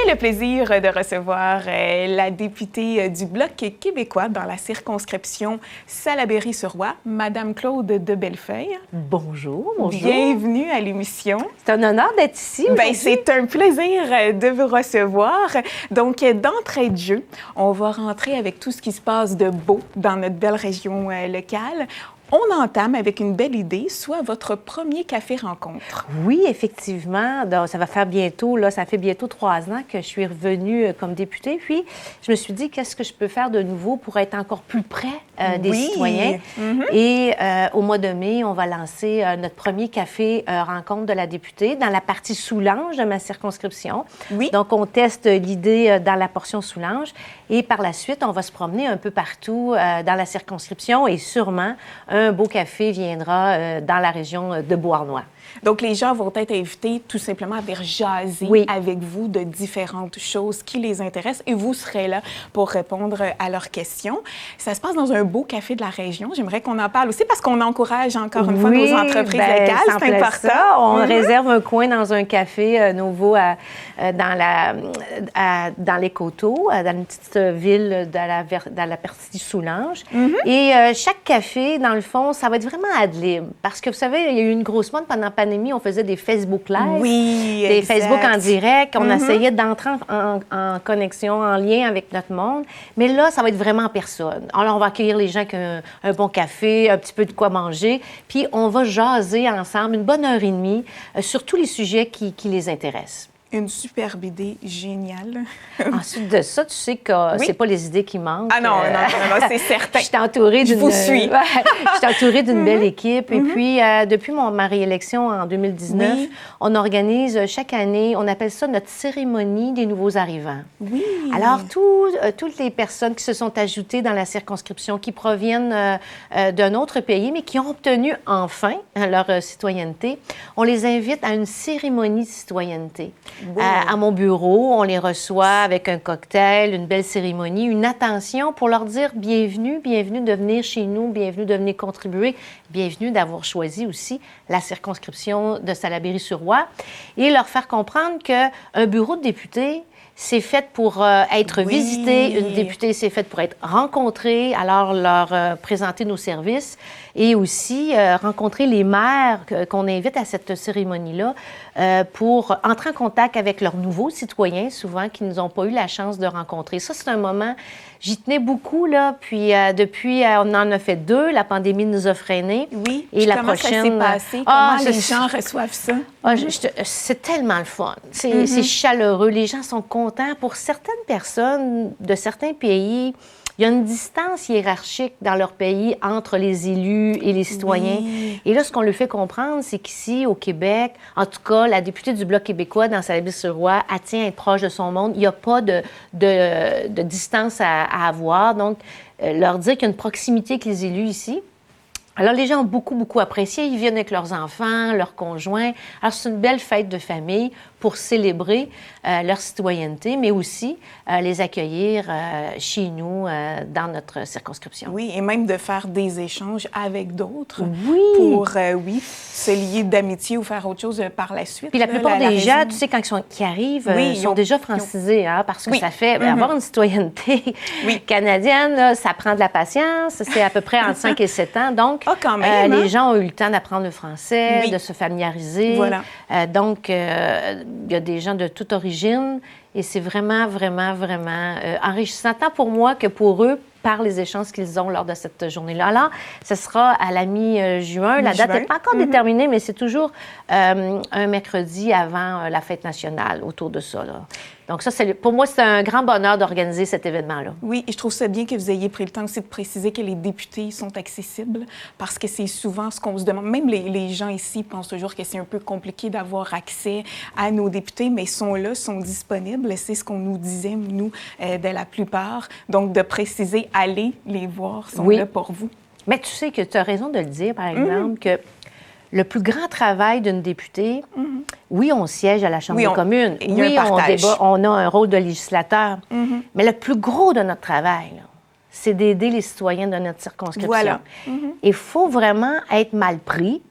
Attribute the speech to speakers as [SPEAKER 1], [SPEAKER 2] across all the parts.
[SPEAKER 1] le plaisir de recevoir la députée du Bloc québécois dans la circonscription Salaberry-sur-Roi, Madame Claude de Bellefeuille.
[SPEAKER 2] Bonjour, bonjour.
[SPEAKER 1] Bienvenue à l'émission.
[SPEAKER 2] C'est un honneur d'être ici.
[SPEAKER 1] C'est un plaisir de vous recevoir. Donc, d'entrée de jeu, on va rentrer avec tout ce qui se passe de beau dans notre belle région locale. On entame avec une belle idée, soit votre premier café rencontre.
[SPEAKER 2] Oui, effectivement. Donc, ça va faire bientôt, ça fait bientôt 3 ans que je suis revenue comme députée. Puis, je me suis dit, qu'est-ce que je peux faire de nouveau pour être encore plus près des citoyens? Et au mois de mai, on va lancer notre premier café rencontre de la députée dans la partie Soulanges de ma circonscription. Oui. Donc, on teste l'idée dans la portion Soulanges. Et par la suite, on va se promener un peu partout dans la circonscription et sûrement, un beau café viendra dans la région de Beauharnois.
[SPEAKER 1] Donc, les gens vont être invités tout simplement à venir jaser avec vous de différentes choses qui les intéressent et vous serez là pour répondre à leurs questions. Ça se passe dans un beau café de la région. J'aimerais qu'on en parle aussi parce qu'on encourage encore une fois nos entreprises locales. C'est important.
[SPEAKER 2] Ça, on réserve un coin dans un café nouveau dans les Coteaux, dans une petite ville dans la partie Soulanges. Et chaque café, dans le fond, ça va être vraiment ad lib. Parce que, vous savez, il y a eu une grosse mode pendant la pandémie, on faisait des Facebook Live, des Facebook en direct. On essayait d'entrer en connexion, en lien avec notre monde. Mais là, ça va être vraiment en personne. Alors, on va accueillir les gens avec un bon café, un petit peu de quoi manger. Puis, on va jaser ensemble une bonne heure et demie sur tous les sujets qui les intéressent.
[SPEAKER 1] Une superbe idée géniale.
[SPEAKER 2] Ensuite de ça, tu sais que c'est pas les idées qui manquent.
[SPEAKER 1] Ah non, c'est certain.
[SPEAKER 2] Je suis entourée d'une...
[SPEAKER 1] Je vous suis.
[SPEAKER 2] Je suis entourée d'une belle équipe. Et puis, depuis ma réélection en 2019, on organise chaque année, on appelle ça notre cérémonie des nouveaux arrivants.
[SPEAKER 1] Oui.
[SPEAKER 2] Alors, toutes les personnes qui se sont ajoutées dans la circonscription, qui proviennent d'un autre pays, mais qui ont obtenu enfin leur citoyenneté, on les invite à une cérémonie de citoyenneté. À mon bureau, on les reçoit avec un cocktail, une belle cérémonie, une attention pour leur dire bienvenue, bienvenue de venir chez nous, bienvenue de venir contribuer, bienvenue d'avoir choisi aussi la circonscription de Salaberry-sur-Roi et leur faire comprendre qu'un bureau de député, c'est fait pour être visité. Une députée, c'est fait pour être rencontrée. Alors, leur présenter nos services et aussi rencontrer les maires qu'on invite à cette cérémonie-là pour entrer en contact avec leurs nouveaux citoyens, souvent, qui n'ont pas eu la chance de rencontrer. Ça, c'est un moment... J'y tenais beaucoup, là. Puis, depuis, on en a fait 2. La pandémie nous a freinés.
[SPEAKER 1] Oui.
[SPEAKER 2] Et la
[SPEAKER 1] comment
[SPEAKER 2] prochaine...
[SPEAKER 1] ça s'est passé? Comment les gens reçoivent ça?
[SPEAKER 2] C'est tellement le fun. C'est chaleureux. Les gens sont contents. Pour certaines personnes de certains pays, il y a une distance hiérarchique dans leur pays entre les élus et les citoyens. Et là, ce qu'on leur fait comprendre, c'est qu'ici, au Québec, en tout cas, la députée du Bloc québécois dans Salaberry-sur-Roi, elle tient à être proche de son monde. Il n'y a pas de distance à avoir. Donc, leur dire qu'il y a une proximité avec les élus ici. Alors, les gens ont beaucoup, beaucoup apprécié. Ils viennent avec leurs enfants, leurs conjoints. Alors, c'est une belle fête de famille pour célébrer leur citoyenneté, mais aussi les accueillir chez nous, dans notre circonscription.
[SPEAKER 1] Oui, et même de faire des échanges avec d'autres
[SPEAKER 2] pour,
[SPEAKER 1] se lier d'amitié ou faire autre chose par la suite.
[SPEAKER 2] Puis la plupart des gens, tu sais, quand ils arrivent, ils sont déjà francisés, parce que ça fait avoir une citoyenneté canadienne, là, ça prend de la patience, c'est à peu près entre 5 et 7 ans. Donc,
[SPEAKER 1] quand même,
[SPEAKER 2] les gens ont eu le temps d'apprendre le français, de se familiariser.
[SPEAKER 1] Voilà.
[SPEAKER 2] Donc, il y a des gens de toute origine et c'est vraiment, vraiment, vraiment enrichissant, tant pour moi que pour eux, par les échanges qu'ils ont lors de cette journée-là. Alors, ce sera à la mi-juin. La date n'est pas encore déterminée, mais c'est toujours un mercredi avant la fête nationale, autour de ça, là. Donc ça, pour moi, c'est un grand bonheur d'organiser cet événement-là.
[SPEAKER 1] Oui, et je trouve ça bien que vous ayez pris le temps aussi de préciser que les députés sont accessibles parce que c'est souvent ce qu'on se demande. Même les gens ici pensent toujours que c'est un peu compliqué d'avoir accès à nos députés, mais ils sont là, sont disponibles. C'est ce qu'on nous disait, nous, de la plupart. Donc, de préciser, allez les voir, sont là pour vous.
[SPEAKER 2] Mais tu sais que tu as raison de le dire, par exemple, que le plus grand travail d'une députée, oui, on siège à la Chambre des communes. Oui, on débat, on a un rôle de législateur. Mais le plus gros de notre travail, c'est d'aider les citoyens de notre circonscription.
[SPEAKER 1] Voilà.
[SPEAKER 2] Il faut vraiment être mal pris,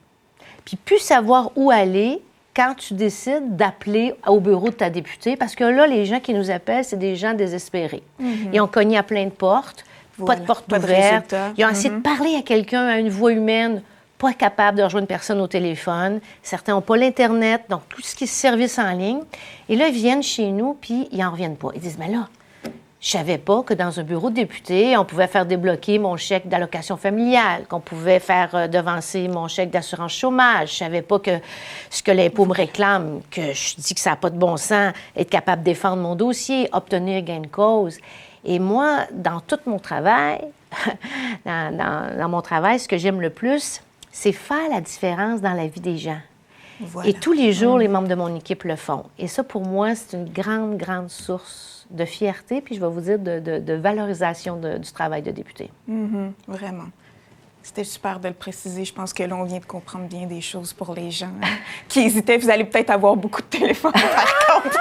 [SPEAKER 2] puis plus savoir où aller quand tu décides d'appeler au bureau de ta députée, parce que là, les gens qui nous appellent, c'est des gens désespérés. Ils ont cogné à plein de portes, pas de porte ouverte. Ils ont essayé de parler à quelqu'un, à une voix humaine, pas capable de rejoindre une personne au téléphone. Certains n'ont pas l'Internet, donc tout ce qui est service en ligne. Et là, ils viennent chez nous, puis ils n'en reviennent pas. Ils disent, mais là, je savais pas que dans un bureau de député, on pouvait faire débloquer mon chèque d'allocation familiale, qu'on pouvait faire devancer mon chèque d'assurance chômage. Je savais pas que ce que l'impôt me réclame, que je dis que ça n'a pas de bon sens, être capable de défendre mon dossier, obtenir gain de cause. Et moi, dans tout mon travail, dans mon travail, ce que j'aime le plus, c'est faire la différence dans la vie des gens. Voilà. Et tous les jours, les membres de mon équipe le font. Et ça, pour moi, c'est une grande, grande source de fierté, puis je vais vous dire de valorisation du travail de député.
[SPEAKER 1] Vraiment. C'était super de le préciser. Je pense que là, on vient de comprendre bien des choses pour les gens qui hésitaient. Vous allez peut-être avoir beaucoup de téléphones, par contre.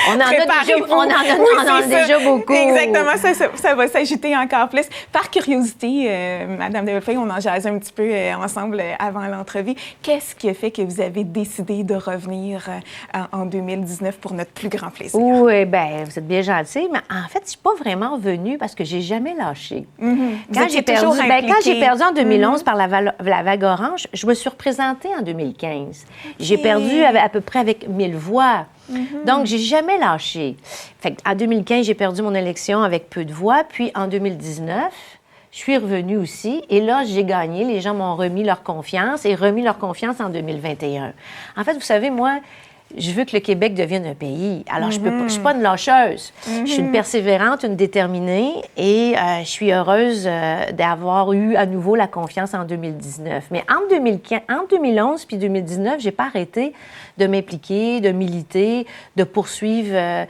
[SPEAKER 2] On en a déjà beaucoup.
[SPEAKER 1] Exactement, ça va s'ajouter encore plus. Par curiosité, Madame de Bellefeuille, on en jasait un petit peu ensemble avant l'entrevue. Qu'est-ce qui a fait que vous avez décidé de revenir en 2019 pour notre plus grand plaisir?
[SPEAKER 2] Oui, bien, vous êtes bien gentil, mais en fait, je ne suis pas vraiment venue parce que j'ai jamais lâché. Quand j'ai perdu en 2011 par la vague orange, je me suis représentée en 2015. J'ai perdu à peu près avec 1000 voix. Donc, j'ai jamais lâché. En 2015, j'ai perdu mon élection avec peu de voix. Puis, en 2019, je suis revenue aussi. Et là, j'ai gagné. Les gens m'ont remis leur confiance et remis leur confiance en 2021. En fait, vous savez, moi, je veux que le Québec devienne un pays. Alors, je ne suis pas une lâcheuse. Je suis une persévérante, une déterminée et je suis heureuse d'avoir eu à nouveau la confiance en 2019. Mais entre 2011 puis 2019, je n'ai pas arrêté de m'impliquer, de militer, de poursuivre,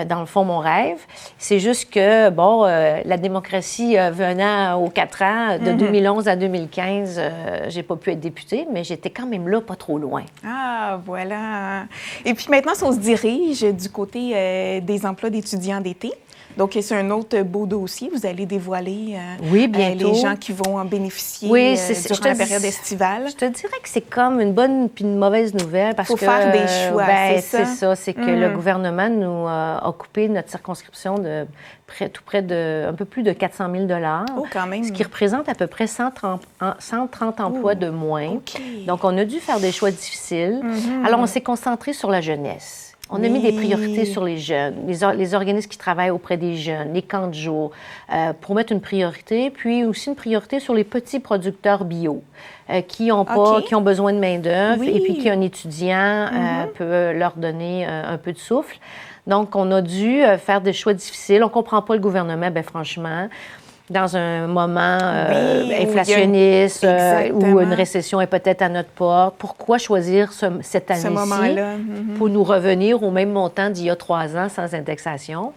[SPEAKER 2] dans le fond, mon rêve. C'est juste que, bon, la démocratie venant aux 4 ans, de 2011 à 2015, je n'ai pas pu être députée, mais j'étais quand même là, pas trop loin.
[SPEAKER 1] Ah, voilà. Et puis maintenant, si on se dirige du côté des emplois d'étudiants d'été, donc c'est un autre beau dossier. Vous allez dévoiler les gens qui vont en bénéficier durant la période estivale.
[SPEAKER 2] Je te dirais que c'est comme une bonne puis une mauvaise nouvelle parce
[SPEAKER 1] que... Il faut faire des choix,
[SPEAKER 2] c'est ça. C'est que le gouvernement nous a coupé notre circonscription de tout près de un peu plus de 400 000 $.
[SPEAKER 1] Oh, quand même.
[SPEAKER 2] Ce qui représente à peu près 130 emplois de moins.
[SPEAKER 1] Okay.
[SPEAKER 2] Donc, on a dû faire des choix difficiles. Alors, on s'est concentré sur la jeunesse. On a mis des priorités sur les jeunes, les organismes qui travaillent auprès des jeunes, les camps de jour, pour mettre une priorité, puis aussi une priorité sur les petits producteurs bio qui ont besoin de main-d'œuvre et puis qu'un étudiant peut leur donner un peu de souffle. Donc, on a dû faire des choix difficiles. On ne comprend pas le gouvernement, bien franchement. Dans un moment inflationniste où une récession est peut-être à notre porte. Pourquoi choisir cette année-ci pour nous revenir au même montant d'il y a 3 ans sans indexation?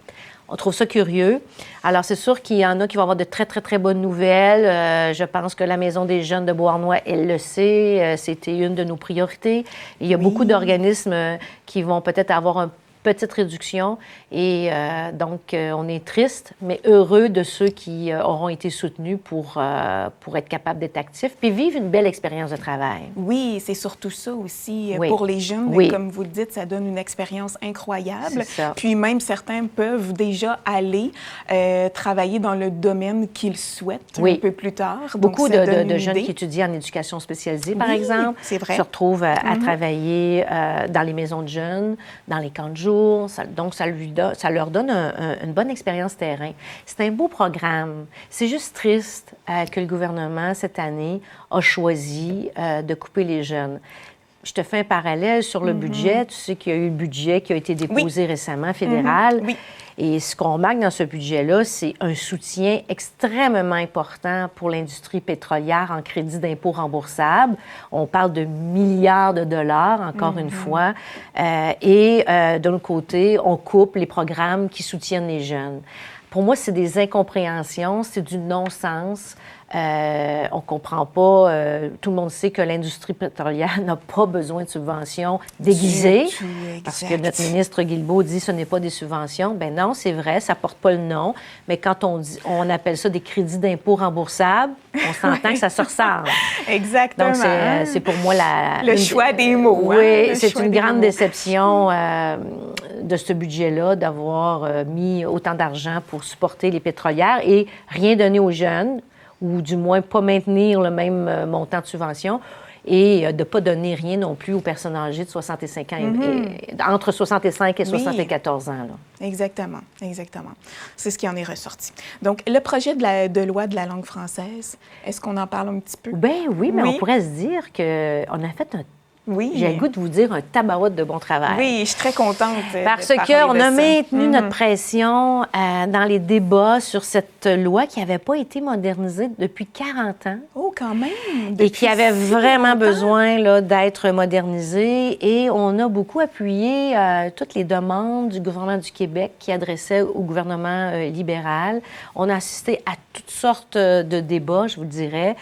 [SPEAKER 2] On trouve ça curieux. Alors, c'est sûr qu'il y en a qui vont avoir de très, très, très bonnes nouvelles. Je pense que la Maison des jeunes de Beauharnois, elle le sait. C'était une de nos priorités. Il y a beaucoup d'organismes qui vont peut-être avoir une petite réduction. Et donc, on est triste, mais heureux de ceux qui auront été soutenus pour être capables d'être actifs puis vivre une belle expérience de travail.
[SPEAKER 1] Oui, c'est surtout ça aussi pour les jeunes. Oui. Comme vous le dites, ça donne une expérience incroyable.
[SPEAKER 2] C'est ça.
[SPEAKER 1] Puis même certains peuvent déjà aller travailler dans le domaine qu'ils souhaitent un peu plus tard.
[SPEAKER 2] Beaucoup de jeunes qui étudient en éducation spécialisée, par exemple, se retrouvent à travailler dans les maisons de jeunes, dans les camps de jour. Donc, ça leur donne une bonne expérience terrain. C'est un beau programme. C'est juste triste que le gouvernement, cette année, a choisi de couper les jeunes. Je te fais un parallèle sur le budget. Tu sais qu'il y a eu le budget qui a été déposé récemment, fédéral.
[SPEAKER 1] Oui.
[SPEAKER 2] Et ce qu'on remarque dans ce budget-là, c'est un soutien extrêmement important pour l'industrie pétrolière en crédit d'impôt remboursable. On parle de milliards de dollars, encore une fois. Et de l'autre côté, on coupe les programmes qui soutiennent les jeunes. Pour moi, c'est des incompréhensions, c'est du non-sens. On ne comprend pas. Tout le monde sait que l'industrie pétrolière n'a pas besoin de subventions déguisées. Parce que notre ministre Guilbeault dit que ce n'est pas des subventions. Bien non, c'est vrai, ça ne porte pas le nom. Mais quand on appelle ça des crédits d'impôt remboursables, on s'entend que ça se ressemble.
[SPEAKER 1] Exactement.
[SPEAKER 2] Donc, c'est pour moi
[SPEAKER 1] le choix des mots.
[SPEAKER 2] Oui, c'est une grande déception de ce budget-là d'avoir mis autant d'argent pour supporter les pétrolières et rien donner aux jeunes, ou du moins pas maintenir le même montant de subvention, et de ne pas donner rien non plus aux personnes âgées de 65 ans, entre 65 et 74 ans. Là.
[SPEAKER 1] Exactement, exactement. C'est ce qui en est ressorti. Donc, le projet de loi de la langue française, est-ce qu'on en parle un petit peu?
[SPEAKER 2] Bien oui, mais on pourrait se dire qu'on a fait j'ai le goût de vous dire un tabarouette de bon travail.
[SPEAKER 1] Oui, je suis très contente.
[SPEAKER 2] Parce qu'on a maintenu notre pression dans les débats sur cette loi qui n'avait pas été modernisée depuis 40 ans.
[SPEAKER 1] Oh, quand même!
[SPEAKER 2] Et qui avait vraiment besoin là, d'être modernisée. Et on a beaucoup appuyé toutes les demandes du gouvernement du Québec qui adressaient au gouvernement libéral. On a assisté à toutes sortes de débats, je vous le dirais,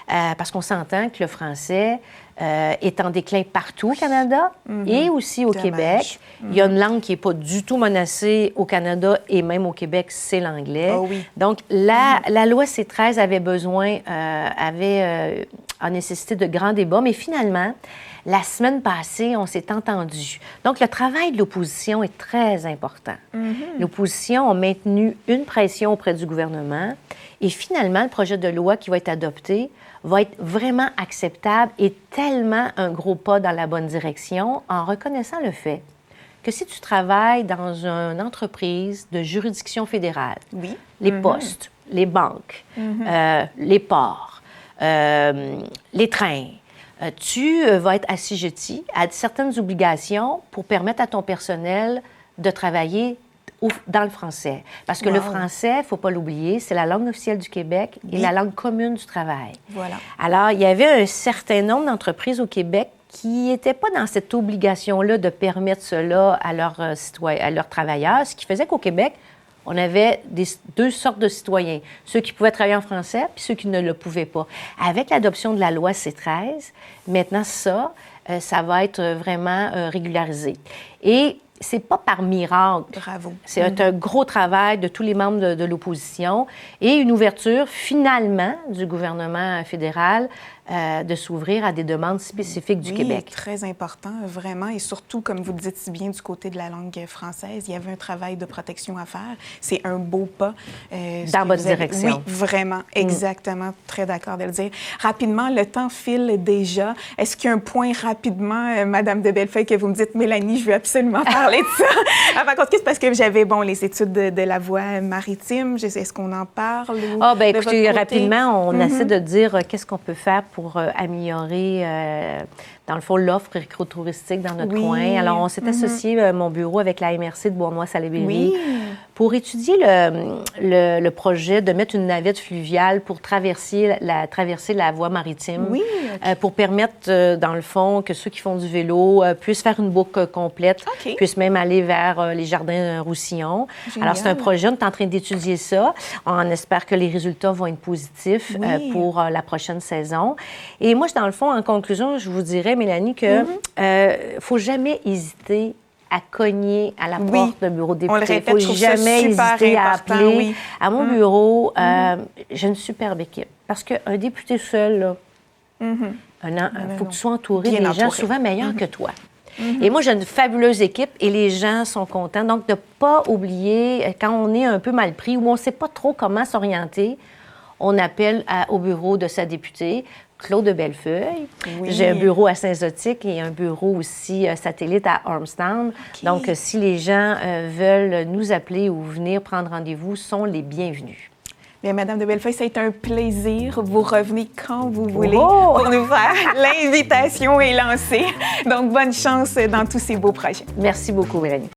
[SPEAKER 2] parce qu'on s'entend que le français est en déclin partout au Canada et aussi au Québec. Il y a une langue qui n'est pas du tout menacée au Canada et même au Québec, c'est l'anglais.
[SPEAKER 1] Oh oui.
[SPEAKER 2] Donc, la loi C-13 avait besoin, a nécessité de grands débats, mais finalement, la semaine passée, on s'est entendu. Donc, le travail de l'opposition est très important. L'opposition a maintenu une pression auprès du gouvernement et finalement, le projet de loi qui va être adopté va être vraiment acceptable et tellement un gros pas dans la bonne direction en reconnaissant le fait que si tu travailles dans une entreprise de juridiction fédérale, les postes, les banques, les ports, les trains, tu vas être assujetti à certaines obligations pour permettre à ton personnel de travailler dans le français. Parce que le français, il ne faut pas l'oublier, c'est la langue officielle du Québec et la langue commune du travail.
[SPEAKER 1] Voilà.
[SPEAKER 2] Alors, il y avait un certain nombre d'entreprises au Québec qui n'étaient pas dans cette obligation-là de permettre cela à leurs travailleurs, ce qui faisait qu'au Québec, on avait deux sortes de citoyens, ceux qui pouvaient travailler en français puis ceux qui ne le pouvaient pas. Avec l'adoption de la loi C-13, maintenant ça va être vraiment régularisé. Et c'est pas par miracle.
[SPEAKER 1] Bravo.
[SPEAKER 2] C'est un gros travail de tous les membres de l'opposition et une ouverture, finalement, du gouvernement fédéral de s'ouvrir à des demandes spécifiques du Québec.
[SPEAKER 1] Très important, vraiment. Et surtout, comme vous le dites si bien, du côté de la langue française, il y avait un travail de protection à faire. C'est un beau pas.
[SPEAKER 2] Dans la bonne direction.
[SPEAKER 1] Oui, vraiment. Exactement. Très d'accord de le dire. Rapidement, le temps file déjà. Est-ce qu'il y a un point rapidement, Madame de Bellefeuille, que vous me dites, Mélanie, je veux absolument parler de ça? Par contre, c'est parce que j'avais, les études de la voie maritime. Est-ce qu'on en parle?
[SPEAKER 2] Bien, écoutez, rapidement, on essaie de dire qu'est-ce qu'on peut faire pour améliorer, dans le fond, l'offre écotouristique dans notre coin. Alors, on s'est associé, mon bureau, avec la MRC de Bournois-Salaberry pour étudier le projet de mettre une navette fluviale pour traverser la voie maritime, pour permettre, dans le fond, que ceux qui font du vélo puissent faire une boucle complète, puissent même aller vers les jardins Roussillon. Génial. Alors, c'est un projet, on est en train d'étudier ça. On espère que les résultats vont être positifs pour la prochaine saison. Et moi, dans le fond, en conclusion, je vous dirais, Mélanie, que faut jamais hésiter à cogner à la porte d'un bureau de député. Il ne faut jamais hésiter à appeler à mon bureau. J'ai une superbe équipe. Parce qu'un député seul, il faut que tu sois entouré des gens souvent meilleurs que toi. Et moi, j'ai une fabuleuse équipe et les gens sont contents. Donc, de ne pas oublier, quand on est un peu mal pris ou on ne sait pas trop comment s'orienter, on appelle au bureau de sa députée, Claude de Bellefeuille. J'ai un bureau à Saint-Zotique et un bureau aussi satellite à Ormstown. Donc, si les gens veulent nous appeler ou venir prendre rendez-vous, sont les bienvenus.
[SPEAKER 1] Bien, Madame de Bellefeuille, ça a été un plaisir. Vous revenez quand vous voulez pour nous faire. L'invitation est lancée. Donc, bonne chance dans tous ces beaux projets.
[SPEAKER 2] Merci beaucoup, Mélanie.